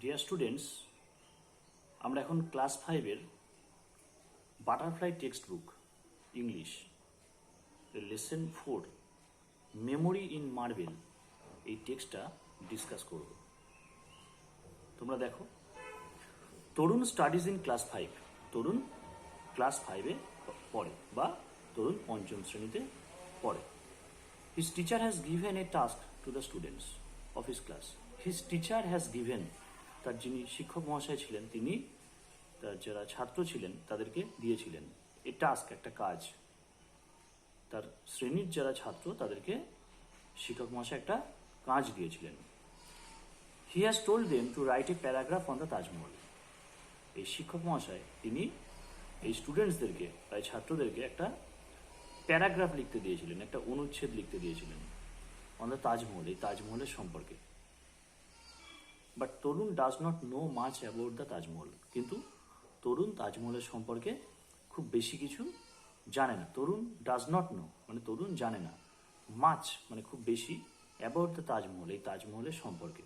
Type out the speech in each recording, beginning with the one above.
Deer students, আমরা এখন class 5-এর butterfly text book English lesson 4 memory in marble এই টেক্সটটা ডিসকাস করব। তোমরা দেখো, Tarun studies in class 5। Tarun class 5-এ পড়ে বা তরুণ পঞ্চম শ্রেণীতে পড়ে। His teacher has given a task to the students of his class. His teacher has given, তার যিনি শিক্ষক মহাশয় ছিলেন তিনি তার যারা ছাত্র ছিলেন তাদেরকে দিয়েছিলেন এ টাস্ক, একটা কাজ। তার শ্রেণীর যারা ছাত্র তাদেরকে শিক্ষক মহাশয় একটা কাজ দিয়েছিলেন। He has told them to right a paragraph on the Taj Mahal. এই শিক্ষক মহাশয় তিনি এই স্টুডেন্টসদেরকে বা এই ছাত্রদেরকে একটা প্যারাগ্রাফ লিখতে দিয়েছিলেন, একটা অনুচ্ছেদ লিখতে দিয়েছিলেন অন দ্য তাজমহল, এই তাজমহলের সম্পর্কে। But Tarun does not know much about the Taj Mahal. কিন্তু তরুণ তাজমহলের সম্পর্কে খুব বেশি কিছু জানে না। তরুণ ডাজ নট নো মানে তরুণ জানে না, মাচ মানে খুব বেশি, অ্যাবাউট দ্য তাজমহল এই তাজমহলের সম্পর্কে।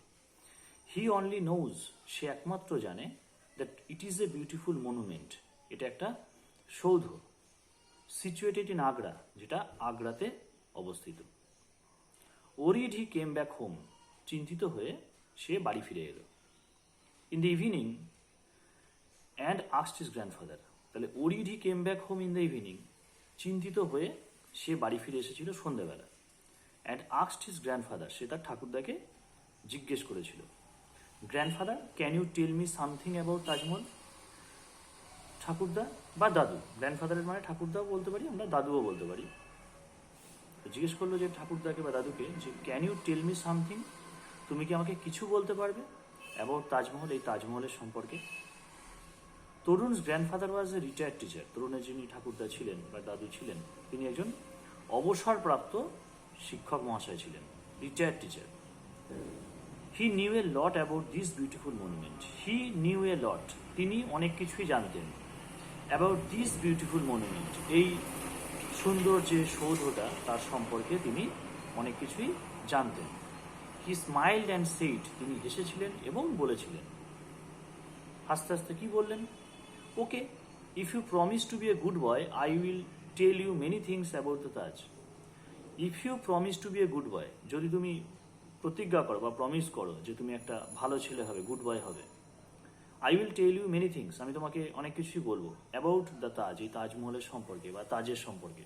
হি অনলি নোজ, সে একমাত্র জানে that it is a beautiful monument, এটা একটা সৌধ, সিচুয়েটেড ইন আগ্রা, যেটা আগ্রাতে অবস্থিত। Worried he came back home, চিন্তিত হয়ে সে বাড়ি ফিরে এলো। In the evening and asked his grandfather. তাহলে worried he came back home in the evening, চিন্তিত হয়ে সে বাড়ি ফিরে এসেছিল সন্ধ্যাবেলা। অ্যান্ড আস্কড হিজ গ্র্যান্ডফাদার, সে তার ঠাকুরদাকে জিজ্ঞেস করেছিল, grandfather can you tell me something about Taj Mahal. ঠাকুরদা বা দাদু, গ্র্যান্ডফাদারের মানে ঠাকুরদাও বলতে পারি আমরা, দাদুও বলতে পারি। জিজ্ঞেস করলো যে ঠাকুরদাকে বা দাদুকে যে can you tell me something, তুমি কি আমাকে কিছু বলতে পারবে অ্যাবাউট তাজমহল, এই তাজমহলের সম্পর্কে। Tarun's grandfather was a retired teacher. তরুণের যিনি ঠাকুরদা ছিলেন বা দাদু ছিলেন তিনি একজন অবসরপ্রাপ্ত শিক্ষক মহাশয় ছিলেন, retired teacher. He knew a lot about this beautiful monument. He knew a lot, তিনি অনেক কিছুই জানতেন অ্যাবাউট দিস বিউটিফুল মনুমেন্ট, এই সুন্দর যে সৌধটা তার সম্পর্কে তিনি অনেক কিছুই জানতেন। হি স্মাইল্ড অ্যান্ড সেইড, তিনি হেসেছিলেন এবং বলেছিলেন, হাসতে হাসতে কি বললেন, okay if you promise to be a good boy I will tell you many things about the Taj. If you promise to be a good boy, যদি তুমি প্রতিজ্ঞা করো বা প্রমিস করো যে তুমি একটা ভালো ছেলে হবে, গুড বয় হবে, I will tell you many things, আমি তোমাকে অনেক কিছুই বলবো অ্যাবাউট দ্য তাজ, এই তাজমহলের সম্পর্কে বা তাজের সম্পর্কে।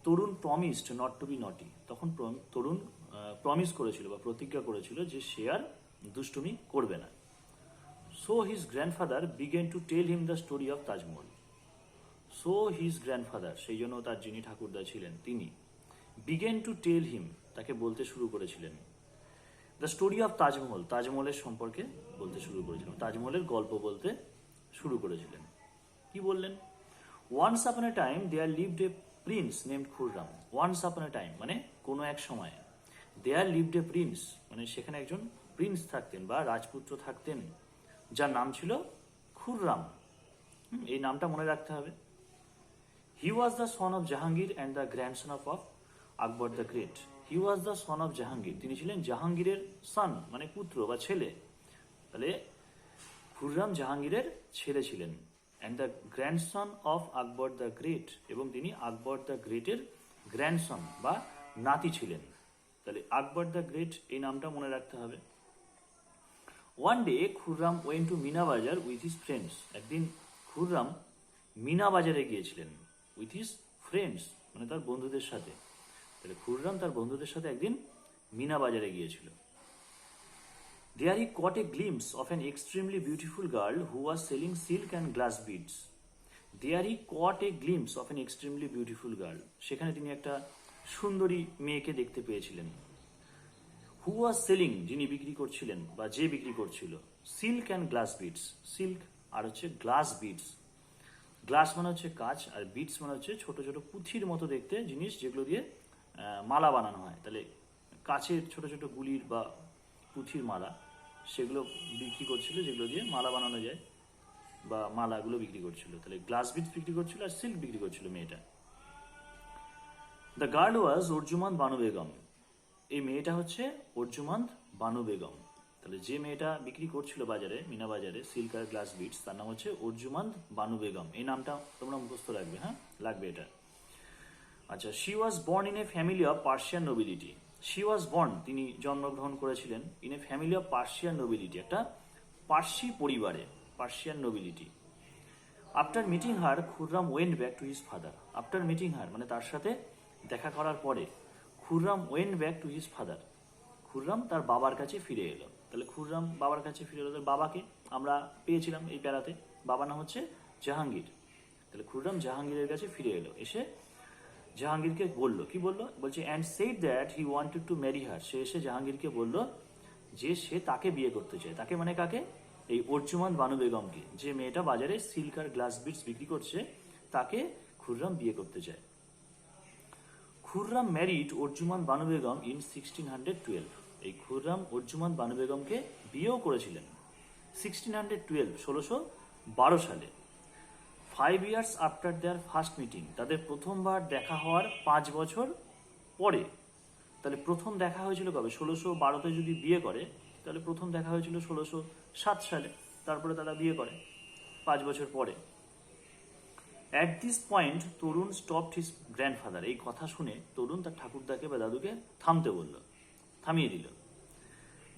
তরুণ প্রমিসড নট টু বি নটি, তখন তরুণ প্রমিস করেছিল বা প্রতিজ্ঞা করেছিল যে সে আর দুষ্টুমি করবে না। So his grandfather began to tell him the story of Taj Mahal. So his grandfather, সেই জন্য তার যিনি ঠাকুরদা ছিলেন তিনি বিগেন টু টেল হিম, তাকে বলতে শুরু করেছিলেন দ্য স্টোরি অফ তাজমহল, তাজমহলের সম্পর্কে বলতে শুরু করেছিলেন, তাজমহলের গল্প বলতে শুরু করেছিলেন। কি বললেন, once upon a time there lived a prince named Khurram. Once upon a time মানে কোনো এক সময়, দেয়ার লিভড এ প্রিন্স মানে সেখানে একজন প্রিন্স থাকতেন বা রাজপুত্র থাকতেন যার নাম ছিল খুররাম। এই নামটা মনে রাখতে হবে। He was the son of Jahangir and the grandson of Akbar the great. He was the son of Jahangir, তিনি ছিলেন জাহাঙ্গীরের সন মানে পুত্র বা ছেলে। তাহলে খুররাম জাহাঙ্গীরের ছেলে ছিলেন। And the grandson of Akbar the great, এবং তিনি আকবর দ্য গ্রেটের গ্র্যান্ডসন বা নাতি ছিলেন। তাহলে আকবর দ্য গ্রেট এই নামটা মনে রাখতে হবে। One day Khurram went to Meena Bazaar with his friends. একদিন খুররাম মিনা বাজারে গিয়েছিলেন উইথ হিজ ফ্রেন্ডস মানে তার বন্ধুদের সাথে। তাহলে খুররাম তার বন্ধুদের সাথে একদিন মিনা বাজারে গিয়েছিল। There he caught a glimpse of an extremely beautiful girl who was selling silk and glass beads. There he caught a glimpse of an extremely beautiful girl, সেখানে তিনি একটা সুন্দরী মেয়েকে দেখতে পেয়েছিলেন। হু ওয়াজ সেলিং, যিনি বিক্রি করছিলেন বা যে বিক্রি করছিল, silk and glass beads, silk আর হচ্ছে গ্লাস বিডস। গ্লাস মানে হচ্ছে কাঁচ আর বিডস মানে হচ্ছে ছোট ছোট পুঁথির মতো দেখতে জিনিস যেগুলো দিয়ে মালা বানানো হয়। তাহলে কাচের ছোট ছোট গুলির বা পুঁথির মালা, সেগুলো বিক্রি করছিল, যেগুলো দিয়ে মালা বানানো যায় বা মালাগুলো বিক্রি করছিল। তাহলে গ্লাস বিডস বিক্রি করছিল আর সিল্ক বিক্রি করছিল মেয়েটা। The girl was Arjuman Banu Begum, এই মেয়েটা হচ্ছে অর্জুমান বানু বেগম। তাহলে যে মেয়েটা বিক্রি করছিল বাজারে, মিনা বাজারে, সিল্ক আর গ্লাস বিটস, তার নাম হচ্ছে অর্জুমান্দ বানু বেগম। এই নামটা তোমরা মুখস্থ রাখবে, হ্যাঁ, লাগবে এটা। আচ্ছা, she was born in a family of Persian nobility. She was born, তিনি জন্মগ্রহণ করেছিলেন, in a family of Persian nobility, একটা পার্সি পরিবারে, Persian nobility. After meeting her Khurram went back to his father. After meeting her মানে তার সাথে দেখা করার পরে Khurram went back to his father, Khurram তার বাবার কাছে ফিরে এলো। তাহলে খুররাম বাবার কাছে ফিরে এলো, তার বাবাকে আমরা পেয়েছিলাম এই প্যারাতে, বাবার নাম হচ্ছে জাহাঙ্গীর। তাহলে খুররাম জাহাঙ্গীরের কাছে ফিরে এলো, এসে জাহাঙ্গীরকে বলল, কি বললো, বলছে and said that he wanted to marry her. সে এসে জাহাঙ্গীরকে বলল যে সে তাকে বিয়ে করতে চায়। তাকে মানে কাকে? এই অর্জুমান্দ বানু বেগমকে, যে মেয়েটা বাজারে সিল্ক আর গ্লাস বিটস বিক্রি করছে, তাকে খুররাম বিয়ে করতে চায়। Khurram married Arjumand Banu Begum in 1612। এই খুররাম অর্জুমান্দ বানু বেগমকে বিয়েও করেছিলেন 1612, 1612 সালে। 5 years after their first meeting, তাদের প্রথমবার দেখা হওয়ার 5 বছর পরে। তাহলে প্রথম দেখা হয়েছিল কবে? 1612-তে যদি বিয়ে করে তাহলে প্রথম দেখা হয়েছিল 1607 সালে, তারপরে তারা বিয়ে করে 5 বছর পরে। At this point Tarun stopped his grandfather. এই কথা শুনে তরুণ তার ঠাকুরদাকে বা দাদুকে থামতে বলল, থামিয়ে দিল।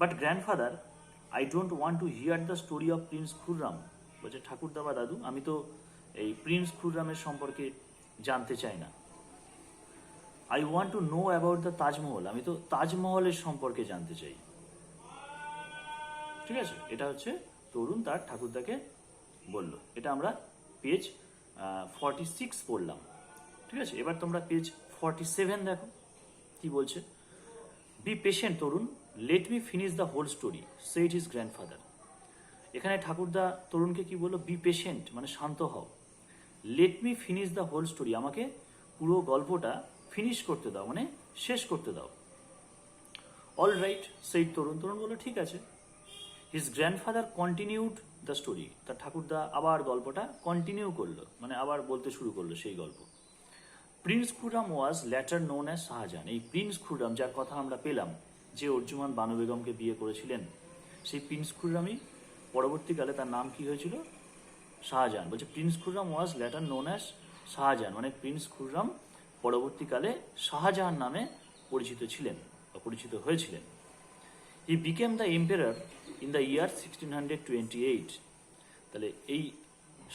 But grandfather, I don't want to here the story of Prince Khurram. বলছে ঠাকুরদা বা দাদু, আমি তো এই প্রিন্স খুররামের সম্পর্কে জানতে চাই না। I want to know about the Taj Mahal, আমি তো তাজমহলের সম্পর্কে জানতে চাই। ঠিক আছে, এটা হচ্ছে তরুণ তার ঠাকুরদাকে বলল। এটা আমরা পেজ 46 পড়লাম। ঠিক আছে, এবার তোমরা পেজ 47 দেখো কি বলছে। Be patient Tarun, let me finish the whole story, said his grandfather. এখানে ঠাকুরদা তরুণকে কি বললো? বি পেশেন্ট মানে শান্ত হও, let me finish the whole story, আমাকে পুরো গল্পটা ফিনিশ করতে দাও, মানে শেষ করতে দাও। অল রাইট সেড তরুণ। তরুণ বললো ঠিক আছে। His grandfather continued the story, তার ঠাকুরদা আবার গল্পটা কন্টিনিউ করলো, মানে আবার বলতে শুরু করলো সেই গল্প। প্রিন্স খুররাম ওয়াজ ল্যাটার নোন অ্যাজ শাহজাহান। এই প্রিন্স খুররাম, যার কথা আমরা পেলাম, যে অর্জুমান্দ বানু বেগমকে বিয়ে করেছিলেন, সেই প্রিন্স খুররামই পরবর্তীকালে তার নাম কি হয়েছিল? শাহজাহান। বলছে প্রিন্স খুররাম ওয়াজ ল্যাটার নোন অ্যাজ শাহজাহান, মানে প্রিন্স খুররাম পরবর্তীকালে শাহজাহান নামে পরিচিত ছিলেন বা পরিচিত হয়েছিলেন। He became the emperor in the year 1628। তাহলে এই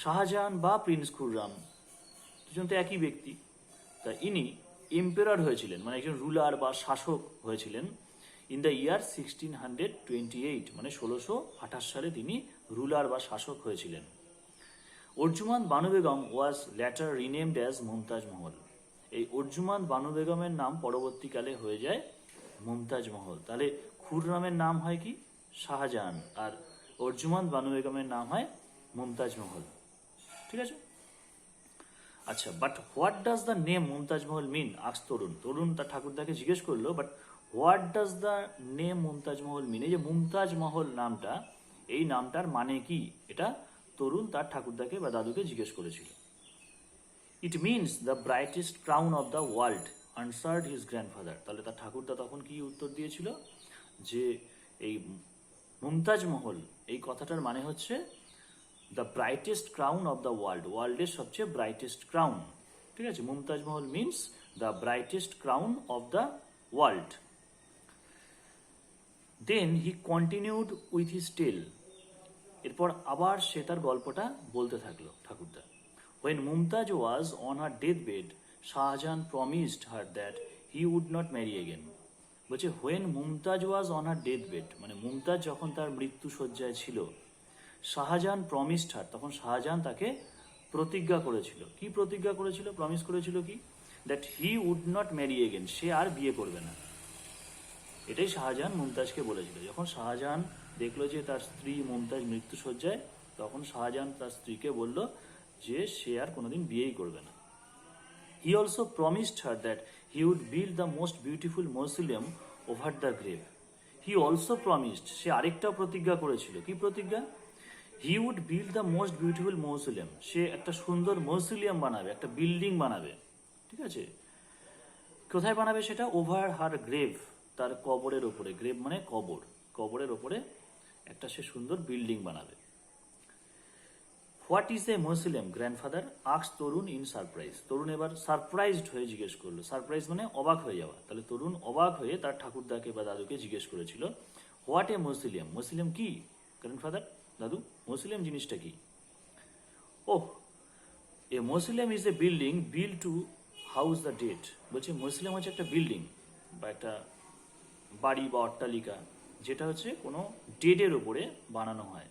শাহজাহান বা প্রিন্স খুররাম দুজন তো একই ব্যক্তি। তা ইনি এম্পেরার হয়েছিলেন, মানে একজন রুলার বা শাসক হয়েছিলেন ইন দ্য ইয়ার 1628, মানে 1628 সালে তিনি রুলার বা শাসক হয়েছিলেন। অর্জুমান্দ বানু বেগম ওয়াজ ল্যাটার রিনেমড অ্যাজ মুমতাজ মহল। এই অর্জুমান্দ বানু বেগমের নাম পরবর্তীকালে হয়ে যায় মুমতাজ মহল। তাহলে খুররামের নাম হয় কি? শাহজাহান, আর অর্জুমান্দ বানু বেগমের নাম হয় মুমতাজ মহল। ঠিক আছে, আচ্ছা, but what does the name Mumtaz মহল মিন? আজ তরুণ। তরুণ তার ঠাকুরদাকে জিজ্ঞেস করলো, but what does the name Mumtaz মহল মিন? এই যে মুমতাজ মহল নামটা, এই নামটার মানে কি? এটা তরুণ তার ঠাকুরদাকে বা দাদুকে জিজ্ঞেস করেছিল। It means the brightest crown of the world, answered his grandfather. তাহলে তার ঠাকুরদা তখন কি উত্তর দিয়েছিল? যে এই মুমতাজ মহল, এই কথাটার মানে হচ্ছে the brightest crown of the world, ওয়ার্ল্ডের সবচেয়ে ব্রাইটেস্ট ক্রাউন। ঠিক আছে, Mumtaz Mahal means the brightest crown of the world. Then he continued with his tale. এরপর আবার সে তার গল্পটা বলতে থাকলো ঠাকুরদা। When Mumtaz was on her deathbed, Shahjahan promised her that he would not marry again. বলছে when Mumtaz was on her deathbed, মানে মুমতাজ যখন তার মৃত্যু শয্যায় ছিল, শাহজাহান প্রমিসড হার, তখন শাহজাহান তাকে প্রতিজ্ঞা করেছিল। কি প্রতিজ্ঞা করেছিল? প্রমিস করেছিল কি? That he would not marry again, সে আর বিয়ে করবে না। এটাই শাহজাহান মুমতাজকে বলেছিল। যখন শাহজাহান দেখলো যে তার স্ত্রী মুমতাজ মৃত্যু শয্যায়, তখন শাহজাহান তার স্ত্রীকে বলল যে সে আর কোনোদিন বিয়েই করবে না। He also promised her that he would build the most beautiful mausoleum over the grave. He also promised, সে আরেকটা প্রতিজ্ঞা করেছিল। কি প্রতিজ্ঞা? He would build the most beautiful mausoleum, সে একটা সুন্দর মৌসুলিয়াম বানাবে, একটা বিল্ডিং বানাবে। ঠিক আছে, কোথায় বানাবে সেটা? ওভার হার গ্রেভ, তার কবরের ওপরে। গ্রেভ মানে কবর, কবরের ওপরে একটা সে সুন্দর বিল্ডিং বানাবে। What is a mausoleum grandfather আক্স তরুণ ইন সারপ্রাইজ। তরুণ এবার সারপ্রাইজড হয়ে জিজ্ঞেস করলো, সারপ্রাইজ মানে অবাক হয়ে যাওয়া, তাহলে তরুণ অবাক হয়ে তার ঠাকুরদাকে বা দাদুকে জিজ্ঞেস করেছিল হোয়াট এ মসলিম, মসলিম কি গ্র্যান্ডফাদার, দাদু মসলিম জিনিসটা কি? Oh, a mausoleum is a building build to house the dead. বলছে মসলিম হচ্ছে একটা বিল্ডিং বা একটা বাড়ি বা অট্টালিকা যেটা হচ্ছে কোনো ডেডের ওপরে বানানো হয়।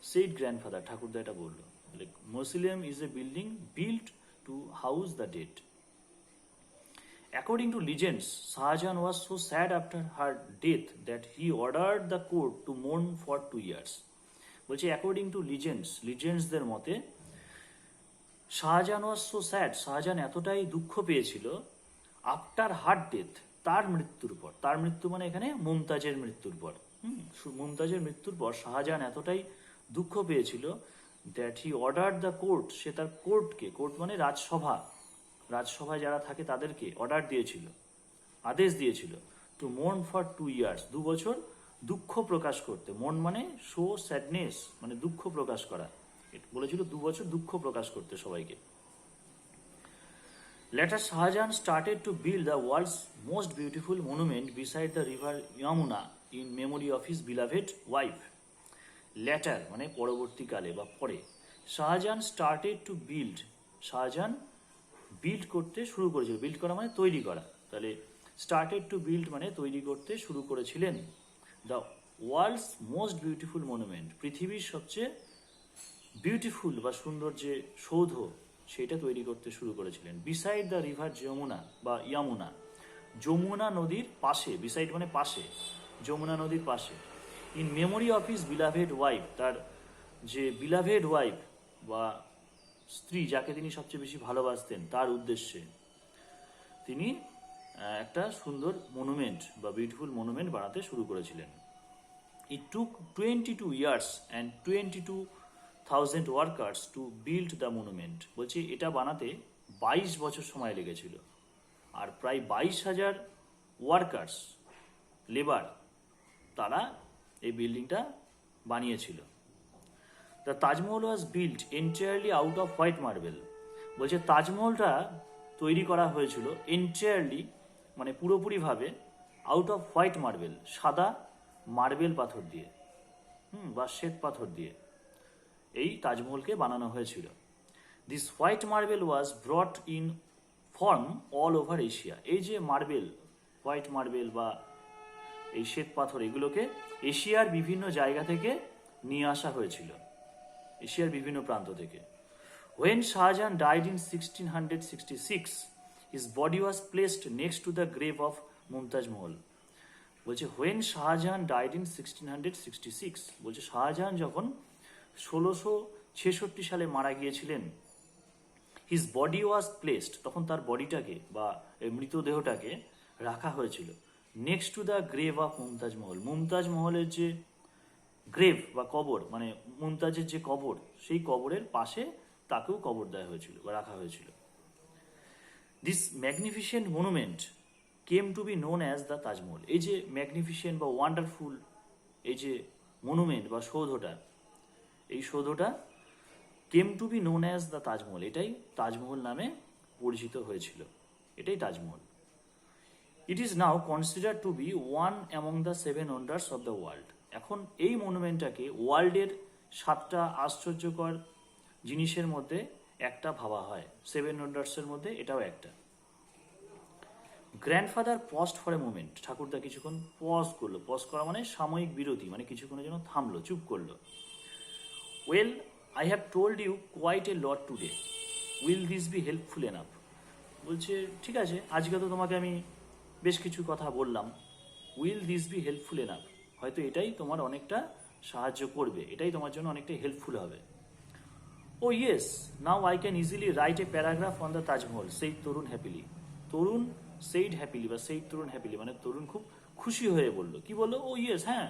সেইড গ্র্যান্ডফাদার, ঠাকুরদা এটা বললো, mausoleum is a building build to house the dead. According to legends, Shahjahan was so sad after her death that he ordered the court to mourn for 2 years. বলছে অ্যাকর্ডিং টু লিজেন্ডসদের মতে Shahjahan was so sad, Shahjahan এতটাই দুঃখ পেয়েছিল after her death, তার মৃত্যুর পর, তার মৃত্যু মানে এখানে মুমতাজের মৃত্যুর পর, মুমতাজের মৃত্যুর পর শাহজাহান এতটাই দুঃখ পেয়েছিল that he order the court, সে তার কোর্টকে, কোর্ট মানে রাজসভা, রাজসভায় যারা থাকে তাদেরকে অর্ডার দিয়েছিল, আদেশ দিয়েছিল টু মোর্ন ফর 2 years, 2 বছর দুঃখ প্রকাশ করতে। মোর্ন মানে শো স্যাডনেস, মানে দুঃখ প্রকাশ করা, বলেছিল 2 বছর দুঃখ প্রকাশ করতে সবাইকে। Later Shahjahan started to build the world's most beautiful monument beside the river Yamuna in memory of his beloved wife. Later মানে পরবর্তীকালে বা পরে, Shahjahan started to build, Shahjahan build করতে শুরু করেছিল, বিল্ড করা মানে তৈরি করা, তাহলে স্টার্টেড টু বিল্ড মানে তৈরি করতে শুরু করেছিলেন the world's most beautiful monument, পৃথিবীর সবচেয়ে বিউটিফুল বা সুন্দর যে সৌধ সেটা তৈরি করতে শুরু করেছিলেন। বিসাইড দ্য রিভার যমুনা বা ইয়ামুনা, যমুনা নদীর পাশে, বিসাইড মানে পাশে, যমুনা নদীর পাশে। In memory of his beloved wife, তার যে বিলাভেড ওয়াইফ বা স্ত্রী যাকে তিনি সবচেয়ে বেশি ভালোবাসতেন তার উদ্দেশ্যে তিনি একটা সুন্দর মনুমেন্ট বা বিউটিফুল মনুমেন্ট বানাতে শুরু করেছিলেন। ইট টুক 22 years and 22,000 workers to build the monument. বলছি এটা বানাতে 22 বছর সময় লেগেছিল, আর প্রায় 22,000 ওয়ার্কার্স, লেবার, তারা এই বিল্ডিংটা বানিয়েছিল। The Taj Mahal was build entirely out off white marble. বলছে তাজমহলটা তৈরি করা হয়েছিল এন্টায়ারলি মানে পুরোপুরিভাবে আউট অফ হোয়াইট মার্বেল, সাদা মার্বেল পাথর দিয়ে, বা শ্বেত পাথর দিয়ে এই তাজমহলকে বানানো হয়েছিল। This white marble was ব্রট in form all over Asia. এই যে মার্বেল, হোয়াইট মার্বেল বা এই শ্বেত পাথর, এগুলোকে এশিয়ার বিভিন্ন জায়গা থেকে নিয়ে আসা হয়েছিল, এশিয়ার বিভিন্ন প্রান্ত থেকে। When Shahjahan died in 1666, his body was placed next to the grave of Mumtaz Mahal. বলছে when Shahjahan died in 1666, বলছে শাহজাহান যখন 1666 সালে মারা গিয়েছিলেন, his body was placed, তখন তার বডিটাকে বা মৃতদেহটাকে রাখা হয়েছিল next to the grave of Mumtaz মহল। মুমতাজ মহলের যে গ্রেভ বা কবর, মানে মুমতাজের যে কবর, সেই কবরের পাশে তাকেও কবর দেওয়া হয়েছিল বা রাখা হয়েছিল। This magnificent monument came to be known as the Taj Mahal. এই যে ম্যাগনিফিসেন্ট বা ওয়ান্ডারফুল এই যে মনুমেন্ট বা সৌধটা, এই সৌধটা came to be known as the Taj Mahal, এটাই তাজমহল নামে পরিচিত হয়েছিল, এটাই Taj Mahal. It is now consider to be one among the 7 wonders of the world. এখন এই মনুমেন্টটাকে ওয়ার্ল্ডের 7টা আশ্চর্যকর জিনিসের মধ্যে একটা ভাবা হয়, 7 ওয়ান্ডার্সের মধ্যে এটাও একটা। Grandfather paused for a moment, ঠাকুরদা কিছুক্ষণ পজ করলো, পজ করা মানে সাময়িক বিরতি, মানে কিছুক্ষণের জন্য থামলো, চুপ করলো। Well I have told you quite a lot today, will this be helpful enough. বলছে ঠিক আছে, আজকে তো তোমাকে আমি বেশ কিছু কথা বললাম, will this be helpful enough, হয়তো এটাই তোমার অনেকটা সাহায্য করবে, এটাই তোমার জন্য অনেকটা হেল্পফুল হবে। Oh yes, now I can easily write a paragraph on the Taj Mahal, said Tarun happily. Tarun said happily বা সেই তরুণ হ্যাপিলি মানে তরুণ খুব খুশি হয়ে বলল, কি বললো? ও ইয়েস, হ্যাঁ,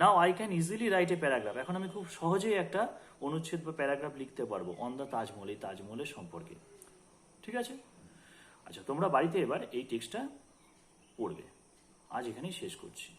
নাও I can easily write a paragraph, এখন আমি খুব সহজেই একটা অনুচ্ছেদ বা প্যারাগ্রাফ লিখতে পারবো অন দ্য তাজমহল, এই তাজমহলের সম্পর্কে। ঠিক আছে, আচ্ছা তোমরা বাড়িতে এবার এই টেক্সটটা পড়বে। আজ এখানেই শেষ করছি।